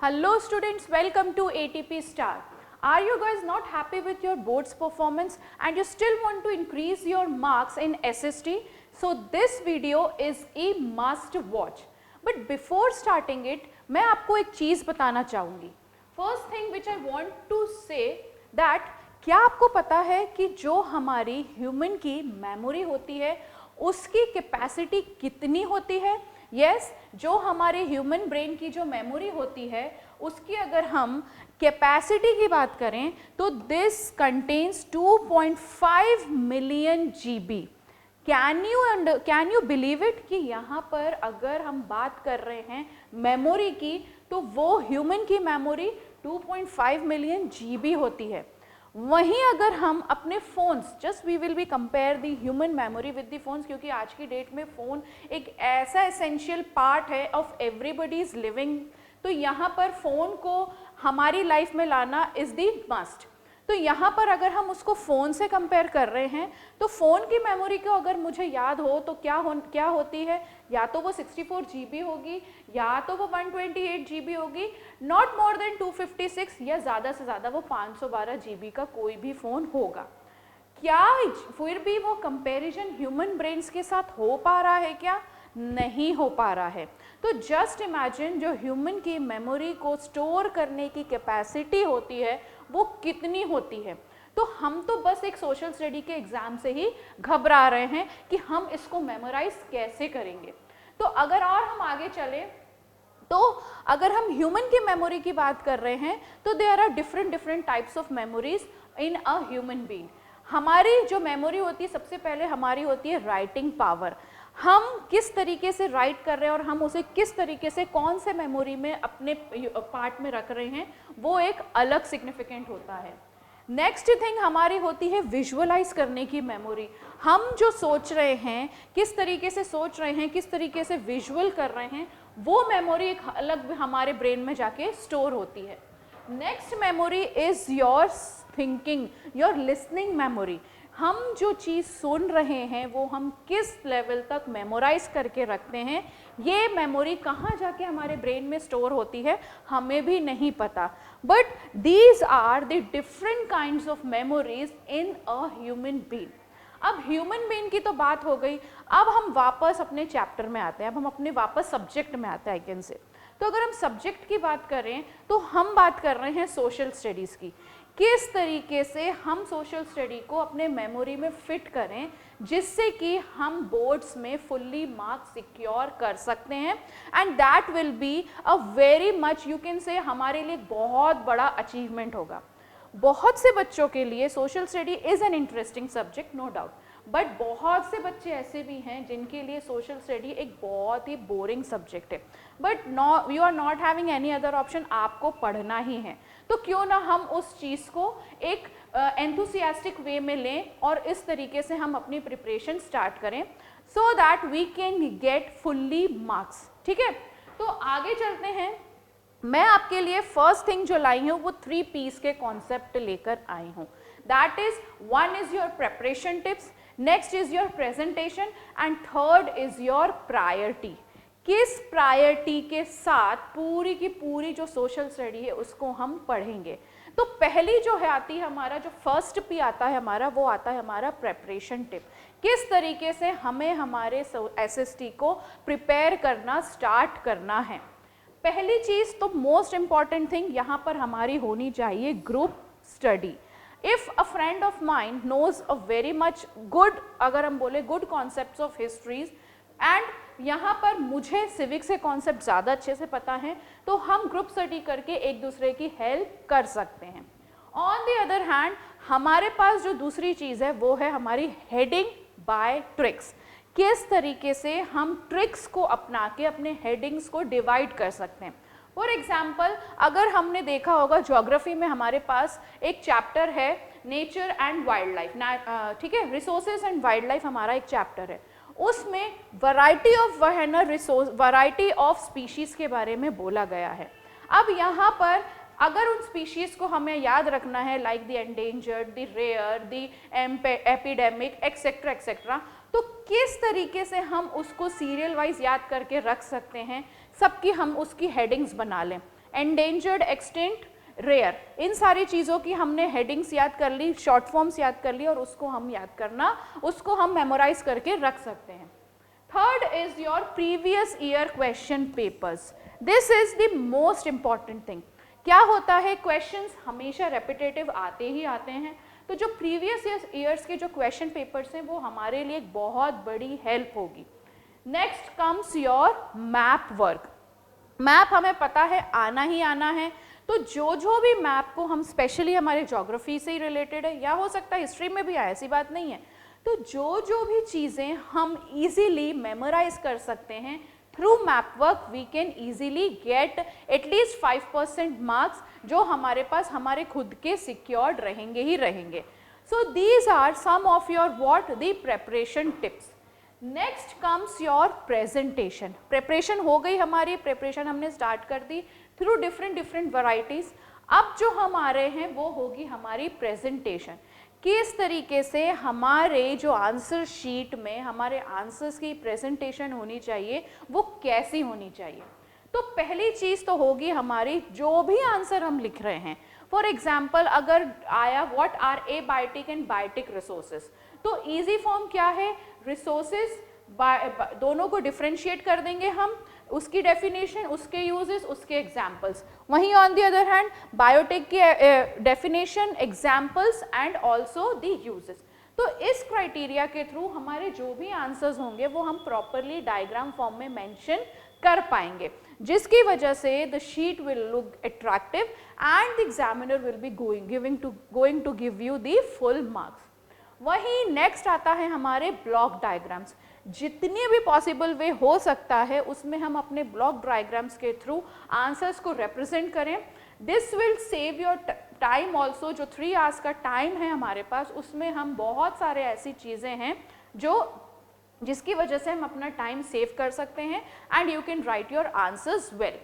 Hello students, welcome to ATP Star. Are you guys not happy with your board's performance and you still want to increase your marks in SST? So this video is a must watch. But before starting it, मैं आपको एक चीज़ बताना चाहूँगी. First thing which I want to say that क्या आपको पता है कि जो हमारी ह्यूमन की मेमोरी होती है उसकी कैपेसिटी कितनी होती है? यस, जो हमारे ह्यूमन ब्रेन की जो मेमोरी होती है उसकी अगर हम कैपेसिटी की बात करें तो this contains 2.5 million GB. Can you believe it कि यहाँ पर अगर हम बात कर रहे हैं मेमोरी की तो वो ह्यूमन की मेमोरी 2.5 मिलियन GB होती है. वहीं अगर हम अपने phones, just we will be compare the human memory with the phones, क्योंकि आज की डेट में फ़ोन एक ऐसा एसेंशियल पार्ट है ऑफ एवरीबडीज लिविंग. तो यहाँ पर फ़ोन को हमारी लाइफ में लाना इज़ द मस्ट. तो यहाँ पर अगर हम उसको फ़ोन से कंपेयर कर रहे हैं तो फ़ोन की मेमोरी को अगर मुझे याद हो तो क्या होती है, या तो वो 64 GB होगी या तो वो 128 GB होगी, नॉट मोर देन 256, या ज़्यादा से ज़्यादा वो 512 GB का कोई भी फ़ोन होगा. क्या फिर भी वो कंपैरिजन ह्यूमन ब्रेन्स के साथ हो पा रहा है? क्या नहीं हो पा रहा है. तो जस्ट इमेजिन जो ह्यूमन की मेमोरी को स्टोर करने की कैपेसिटी होती है वो कितनी होती है. तो हम तो बस एक सोशल स्टडी के एग्जाम से ही घबरा रहे हैं कि हम इसको मेमोराइज कैसे करेंगे. तो अगर और हम आगे चलें तो अगर हम ह्यूमन की मेमोरी की बात कर रहे हैं तो there are different types of memories in a human being. हमारी जो मेमोरी होती है सबसे पहले हमारी होती है राइटिंग पावर. हम किस तरीके से राइट कर रहे हैं और हम उसे किस तरीके से कौन से मेमोरी में अपने पार्ट में रख रहे हैं वो एक अलग सिग्निफिकेंट होता है. नेक्स्ट थिंग हमारी होती है विजुअलाइज करने की मेमोरी. हम जो सोच रहे हैं, किस तरीके से सोच रहे हैं, किस तरीके से विजुअल कर रहे हैं, वो मेमोरी एक अलग हमारे ब्रेन में जाके स्टोर होती है. Next memory is your thinking, your listening memory. हम जो चीज़ सुन रहे हैं वो हम किस लेवल तक मेमोराइज करके रखते हैं, ये मेमोरी कहाँ जाके हमारे ब्रेन में स्टोर होती है हमें भी नहीं पता. But these are the different kinds of memories in a human being. अब ह्यूमन बीइंग की तो बात हो गई. अब हम वापस अपने चैप्टर में आते हैं, अब हम अपने वापस सब्जेक्ट में आते हैं आई कैन से. तो अगर हम सब्जेक्ट की बात करें तो हम बात कर रहे हैं सोशल स्टडीज़ की. किस तरीके से हम सोशल स्टडी को अपने मेमोरी में फिट करें जिससे कि हम बोर्ड्स में फुल्ली मार्क्स सिक्योर कर सकते हैं. And that will be a very much, you can से, हमारे लिए बहुत बड़ा अचीवमेंट होगा. बहुत से बच्चों के लिए social study is an interesting subject, no doubt. But बहुत से बच्चे ऐसे भी हैं जिनके लिए सोशल स्टडी एक बहुत ही बोरिंग सब्जेक्ट है. But no, you are not having any other option, आपको पढ़ना ही है. तो क्यों ना हम उस चीज़ को एक एंथुसियास्टिक वे में लें और इस तरीके से हम अपनी प्रिपरेशन स्टार्ट करें so that we can get fully marks. ठीक है, तो आगे चलते हैं. मैं आपके लिए फर्स्ट थिंग जो लाई हूँ वो 3 P's के कॉन्सेप्ट लेकर आई हूँ. That is, 1 is your preparation tips, next is your presentation and third is your priority. किस प्रायोरिटी के साथ पूरी की पूरी जो सोशल स्टडी है उसको हम पढ़ेंगे. तो पहली जो है आती है हमारा, जो फर्स्ट P आता है हमारा, वो आता है हमारा प्रेपरेशन टिप. किस तरीके से हमें हमारे SST को प्रिपेयर करना स्टार्ट करना है. पहली चीज़ तो मोस्ट इम्पॉर्टेंट थिंग यहाँ पर हमारी होनी चाहिए group study. If a friend of mind knows a very much good, अगर हम बोले good concepts of histories, and यहाँ पर मुझे सिविक्स के कॉन्सेप्ट ज़्यादा अच्छे से पता हैं, तो हम ग्रुप स्टडी करके एक दूसरे की हेल्प कर सकते हैं. ऑन द अदर हैंड हमारे पास जो दूसरी चीज़ है वो है हमारी हेडिंग बाय ट्रिक्स. किस तरीके से हम ट्रिक्स को अपना के अपने हेडिंग्स को डिवाइड कर सकते हैं. फॉर एग्जाम्पल, अगर हमने देखा होगा ज्योग्राफी में हमारे पास एक चैप्टर है नेचर एंड वाइल्ड लाइफ, ठीक है, रिसोर्सेज एंड वाइल्ड लाइफ हमारा एक चैप्टर है. उसमें variety of resource, variety of species के बारे में बोला गया है. अब यहाँ पर अगर उन स्पीशीज़ को हमें याद रखना है, like the endangered, the rare, the epidemic, etcetera etcetera, तो किस तरीके से हम उसको सीरियल वाइज याद करके रख सकते हैं, सबकी हम उसकी हेडिंग्स बना लें. एंडेंजर्ड, एक्सटिंक्ट, रेयर, इन सारी चीज़ों की हमने हेडिंग्स याद कर ली, शॉर्ट फॉर्म्स याद कर ली और उसको हम याद करना, उसको हम मेमोराइज करके रख सकते हैं। Third is your previous year question papers. This is the most important thing. क्या होता है, क्वेश्चंस हमेशा रेपिटेटिव आते ही आते हैं, तो जो प्रीवियस ईयर्स के जो क्वेश्चन पेपर्स हैं वो हमारे लिए एक बहुत बड़ी हेल्प होगी। Next comes your map work. Map हमें पता है आना ही आना है, तो जो भी मैप को हम स्पेशली हमारे ज्योग्राफी से ही रिलेटेड है या हो सकता है हिस्ट्री में भी आए, ऐसी बात नहीं है, तो जो भी चीज़ें हम इजीली मेमोराइज कर सकते हैं through map work, we can easily get at least 5% marks जो हमारे पास हमारे खुद के सिक्योर्ड रहेंगे ही रहेंगे। So these are some of your what the preparation tips. Next comes your presentation. Preparation हो गई हमारी, प्रेपरेशन हमने स्टार्ट कर दी थ्रू डिफरेंट वैरायटीज। अब जो हम आ रहे हैं वो होगी हमारी प्रेजेंटेशन। किस तरीके से हमारे जो आंसर शीट में हमारे आंसर्स की प्रेजेंटेशन होनी चाहिए, वो कैसी होनी चाहिए। तो पहली चीज़ तो होगी हमारी जो भी आंसर हम लिख रहे हैं, फॉर एग्जाम्पल अगर आया what are abiotic and biotic resources, तो इजी फॉर्म क्या है, रिसोर्सेज दोनों को डिफ्रेंशिएट कर देंगे हम, उसकी डेफिनेशन, उसके यूजेस, उसके एग्जाम्पल्स। वहीं on the other hand biotic की definition, examples and also the uses. तो इस क्राइटेरिया के थ्रू हमारे जो भी आंसर्स होंगे वो हम प्रॉपरली डायग्राम फॉर्म में मेंशन कर पाएंगे, जिसकी वजह से the sheet will look attractive and the examiner will be going to give you the full marks. वहीं नेक्स्ट आता है हमारे ब्लॉक डायग्राम्स। जितनी भी पॉसिबल वे हो सकता है उसमें हम अपने ब्लॉक डायग्राम्स के थ्रू आंसर्स को रिप्रेजेंट करें। This will save your time also. जो 3 आवर्स का टाइम है हमारे पास, उसमें हम बहुत सारे ऐसी चीज़ें हैं जिसकी वजह से हम अपना टाइम सेव कर सकते हैं and you can write your answers well.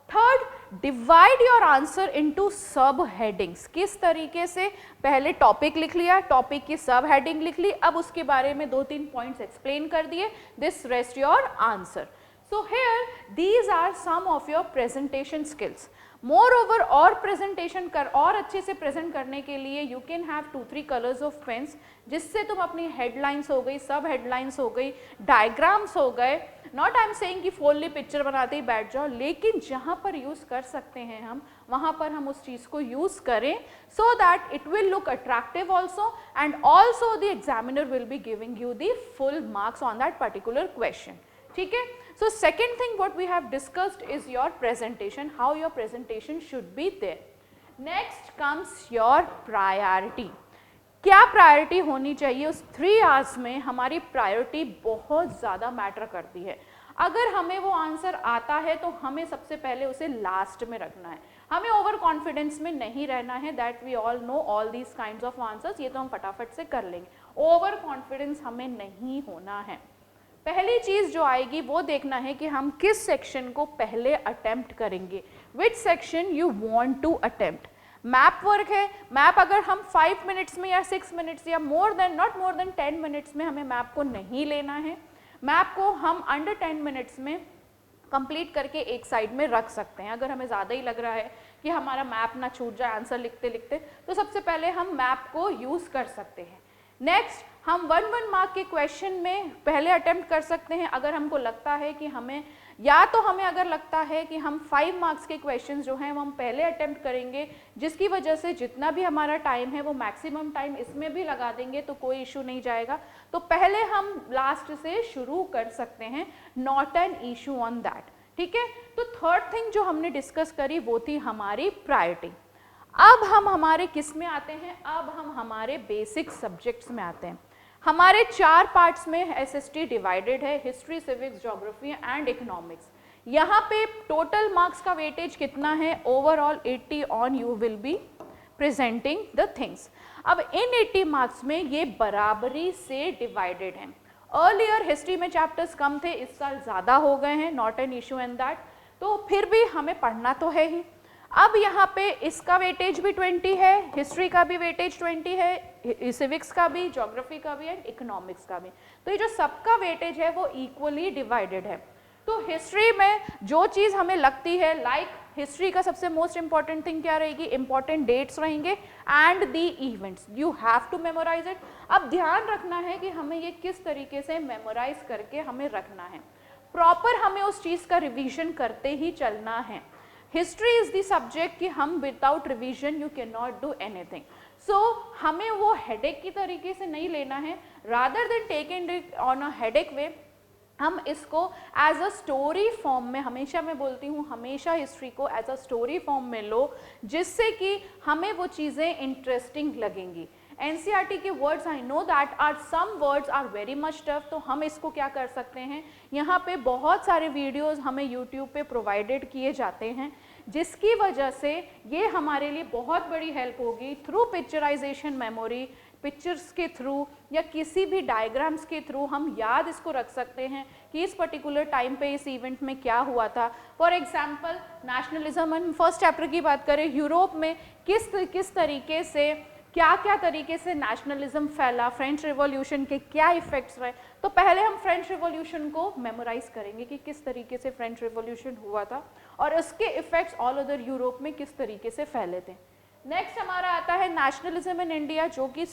Third, divide your answer into सब हेडिंग्स। किस तरीके से, पहले टॉपिक लिख लिया, टॉपिक की सब हेडिंग लिख ली, अब उसके बारे में 2-3 पॉइंट्स एक्सप्लेन कर दिए, this rest your answer. So here these are some of your presentation skills. Moreover और प्रेजेंटेशन और अच्छे से प्रेजेंट करने के लिए you can have 2-3 colours of pens, जिससे तुम अपनी हेडलाइंस हो गई, सब हेडलाइंस हो गई, डायग्राम्स हो गए, नॉट आई एम सेइंग कि फुल्ली पिक्चर बनाते ही बैठ जाओ, लेकिन जहाँ पर यूज़ कर सकते हैं हम, वहाँ पर हम उस चीज़ को यूज़ करें, so that it will look attractive also and also the examiner will be giving you the full marks on that particular question. ठीक है, so second thing what we have discussed is your presentation, how your presentation should be there. Next comes your priority. क्या priority होनी चाहिए उस 3 hours में, हमारी priority बहुत ज़्यादा मैटर करती है। अगर हमें वो आंसर आता है तो हमें सबसे पहले उसे लास्ट में रखना है, हमें ओवर कॉन्फिडेंस में नहीं रहना है that we all know all these kinds of answers, ये तो हम फटाफट से कर लेंगे, ओवर कॉन्फिडेंस हमें नहीं होना है। पहली चीज़ जो आएगी वो देखना है कि हम किस सेक्शन को पहले अटेम्प्ट करेंगे, which section you want to attempt. Map work है, मैप अगर हम 5 मिनट्स में या 6 मिनट्स या नॉट मोर देन 10 मिनट्स में हमें मैप को नहीं लेना है, मैप को हम अंडर 10 मिनट्स में कंप्लीट करके एक साइड में रख सकते हैं। अगर हमें ज़्यादा ही लग रहा है कि हमारा मैप ना छूट जाए आंसर लिखते लिखते, तो सबसे पहले हम मैप को यूज़ कर सकते हैं। नेक्स्ट, हम 1 मार्क के क्वेश्चन में पहले अटेम्प्ट कर सकते हैं। अगर हमको लगता है कि हमें अगर लगता है कि हम 5 मार्क्स के क्वेश्चन जो हैं वो हम पहले अटेम्प्ट करेंगे, जिसकी वजह से जितना भी हमारा टाइम है वो मैक्सिमम टाइम इसमें भी लगा देंगे तो कोई इशू नहीं जाएगा, तो पहले हम लास्ट से शुरू कर सकते हैं, not an issue on that. ठीक है, तो थर्ड थिंग जो हमने डिस्कस करी वो थी हमारी प्रायोरिटी। अब हम हमारे किस में आते हैं, अब हम हमारे बेसिक सब्जेक्ट्स में आते हैं। हमारे 4 पार्ट्स में एसएसटी डिवाइडेड है, history, civics, geography and economics. यहाँ पे टोटल मार्क्स का वेटेज कितना है, overall 80 on you will be presenting the things. अब इन 80 मार्क्स में ये बराबरी से डिवाइडेड हैं। अर्लियर हिस्ट्री में चैप्टर्स कम थे, इस साल ज़्यादा हो गए हैं, not an issue in that, तो फिर भी हमें पढ़ना तो है ही। अब यहाँ पे इसका वेटेज भी 20 है, हिस्ट्री का भी वेटेज 20 है, सिविक्स का भी, ज्योग्राफी का भी एंड इकोनॉमिक्स का भी, तो ये जो सबका वेटेज है वो इक्वली डिवाइडेड है। तो हिस्ट्री में जो चीज़ हमें लगती है, लाइक हिस्ट्री का सबसे मोस्ट इंपॉर्टेंट थिंग क्या रहेगी, इंपॉर्टेंट डेट्स रहेंगे and the events, you have to memorise it. अब ध्यान रखना है कि हमें ये किस तरीके से मेमोराइज करके हमें रखना है, प्रॉपर हमें उस चीज़ का रिवीजन करते ही चलना है। हिस्ट्री इज द सब्जेक्ट कि हम without revision you can not do anything. So हमें वो हेडेक की तरीके से नहीं लेना है, rather than taking it on a headache way, हम इसको एज अ स्टोरी फॉर्म में, हमेशा मैं बोलती हूँ हमेशा हिस्ट्री को एज अ स्टोरी फॉर्म में लो, जिससे कि हमें वो चीज़ें इंटरेस्टिंग लगेंगी। एनसीईआरटी के words I know that are some words are very much tough, तो हम इसको क्या कर सकते हैं, यहाँ पे बहुत सारे वीडियोस हमें यूट्यूब पे प्रोवाइडेड किए जाते हैं, जिसकी वजह से ये हमारे लिए बहुत बड़ी हेल्प होगी थ्रू पिक्चराइजेशन मेमोरी, पिक्चर्स के थ्रू या किसी भी डायग्राम्स के थ्रू हम याद इसको रख सकते हैं कि इस पर्टिकुलर टाइम पे इस इवेंट में क्या हुआ था। फॉर एग्जांपल नेशनलिज्म, हम फर्स्ट चैप्टर की बात करें, यूरोप में किस तरीके से क्या तरीके से नेशनलिज्म फैला, फ्रेंच रिवॉल्यूशन के क्या इफेक्ट्स रहे, तो पहले हम फ्रेंच रिवॉल्यूशन को मेमोराइज करेंगे कि किस तरीके से फ्रेंच रिवॉल्यूशन हुआ था और उसके इफेक्ट्स ऑल ओवर यूरोप में किस तरीके से फैले थे। नेक्स्ट हमारा आता है नेशनलिज्म इन इंडिया, जो कि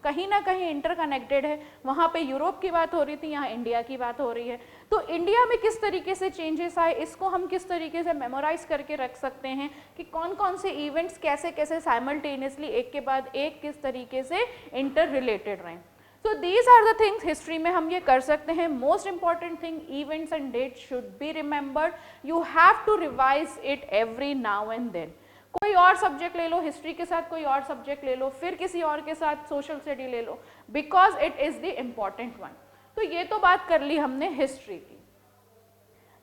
कहीं ना कहीं इंटरकनेक्टेड है, वहाँ पे यूरोप की बात हो रही थी, यहाँ इंडिया की बात हो रही है, तो इंडिया में किस तरीके से चेंजेस आए, इसको हम किस तरीके से मेमोराइज करके रख सकते हैं कि कौन कौन से इवेंट्स कैसे कैसे साइमल्टेनियसली एक के बाद एक किस तरीके से इंटर रिलेटेड रहे। So these are the things history में हम ये कर सकते हैं। Most important thing, events and dates should be remembered, you have to revise it every now and then. कोई और सब्जेक्ट ले लो, हिस्ट्री के साथ कोई और सब्जेक्ट ले लो, फिर किसी और के साथ सोशल स्टडी ले लो, because it is the important one. तो ये तो बात कर ली हमने हिस्ट्री की।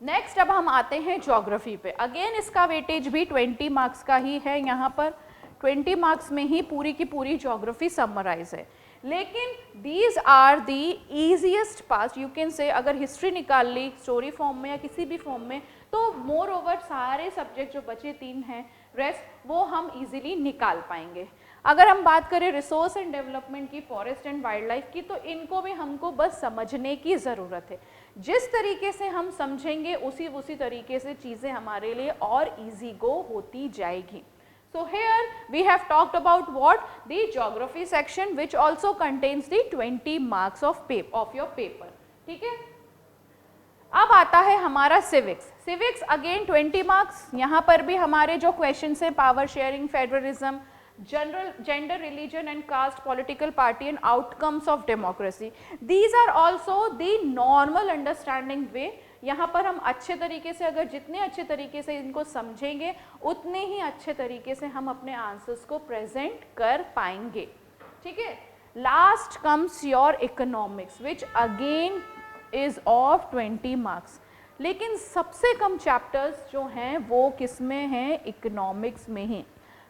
नेक्स्ट अब हम आते हैं ज्योग्राफी पे। अगेन इसका वेटेज भी 20 मार्क्स का ही है, यहाँ पर 20 मार्क्स में ही पूरी की पूरी ज्योग्राफी समराइज है, लेकिन these are the easiest part you can say. अगर हिस्ट्री निकाल ली स्टोरी फॉर्म में या किसी भी फॉर्म में, तो मोर ओवर सारे सब्जेक्ट जो बचे 3 हैं रेस्ट, वो हम इजीली निकाल पाएंगे। अगर हम बात करें रिसोर्स एंड डेवलपमेंट की, फॉरेस्ट एंड वाइल्ड लाइफ की, तो इनको भी हमको बस समझने की ज़रूरत है। जिस तरीके से हम समझेंगे उसी तरीके से चीज़ें हमारे लिए और ईजी गो होती जाएगी। So here we have talked about what? The geography section, which also contains the 20 marks of your paper. ठीक है। अब आता है हमारा सिविक्स। Civics again 20 marks. यहाँ पर भी हमारे जो क्वेश्चन है, power sharing, federalism, gender, religion and caste, political party and outcomes of democracy, these are also the normal understanding way. यहाँ पर हम अच्छे तरीके से, अगर जितने अच्छे तरीके से इनको समझेंगे, उतने ही अच्छे तरीके से हम अपने आंसर्स को प्रेजेंट कर पाएंगे। ठीक है। Last comes your economics, which again is of 20 marks. लेकिन सबसे कम चैप्टर्स जो हैं वो किस में हैं? इकोनॉमिक्स में ही।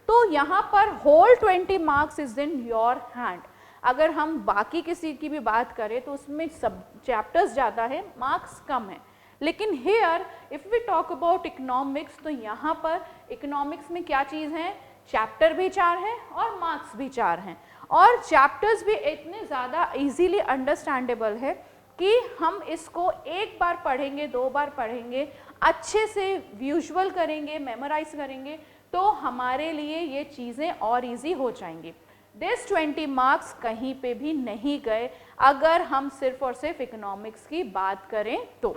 तो यहाँ पर whole 20 marks is in your hand. अगर हम बाकी किसी की भी बात करें तो उसमें सब चैप्टर्स ज़्यादा है, मार्क्स कम है। लेकिन here if we talk about economics, तो यहाँ पर इकोनॉमिक्स में क्या चीज़ है? चैप्टर भी 4 हैं और मार्क्स भी 4 हैं, और चैप्टर्स भी इतने ज़्यादा इजीली अंडरस्टैंडेबल है कि हम इसको एक बार पढ़ेंगे, 2 बार पढ़ेंगे, अच्छे से विजुअल करेंगे, मेमोराइज करेंगे, तो हमारे लिए ये चीज़ें और इजी हो जाएंगी। दिस 20 मार्क्स कहीं पे भी नहीं गए अगर हम सिर्फ और सिर्फ इकोनॉमिक्स की बात करें तो।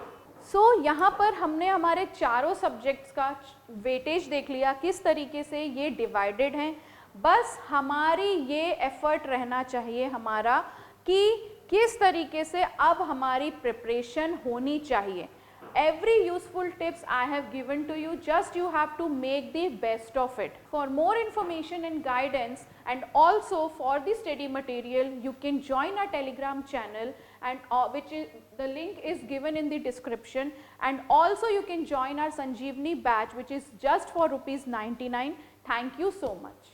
यहाँ पर हमने हमारे चारों सब्जेक्ट्स का वेटेज देख लिया, किस तरीके से ये डिवाइडेड हैं। बस हमारी ये एफर्ट रहना चाहिए हमारा कि किस तरीके से अब हमारी प्रिपरेशन होनी चाहिए। Every useful tips I have given to you, just you have to make the best of it. For more information and guidance, and also for the study material, you can join our Telegram channel, and which is the link is given in the description, and also you can join our Sanjeevani batch, which is just for ₹99. Thank you so much.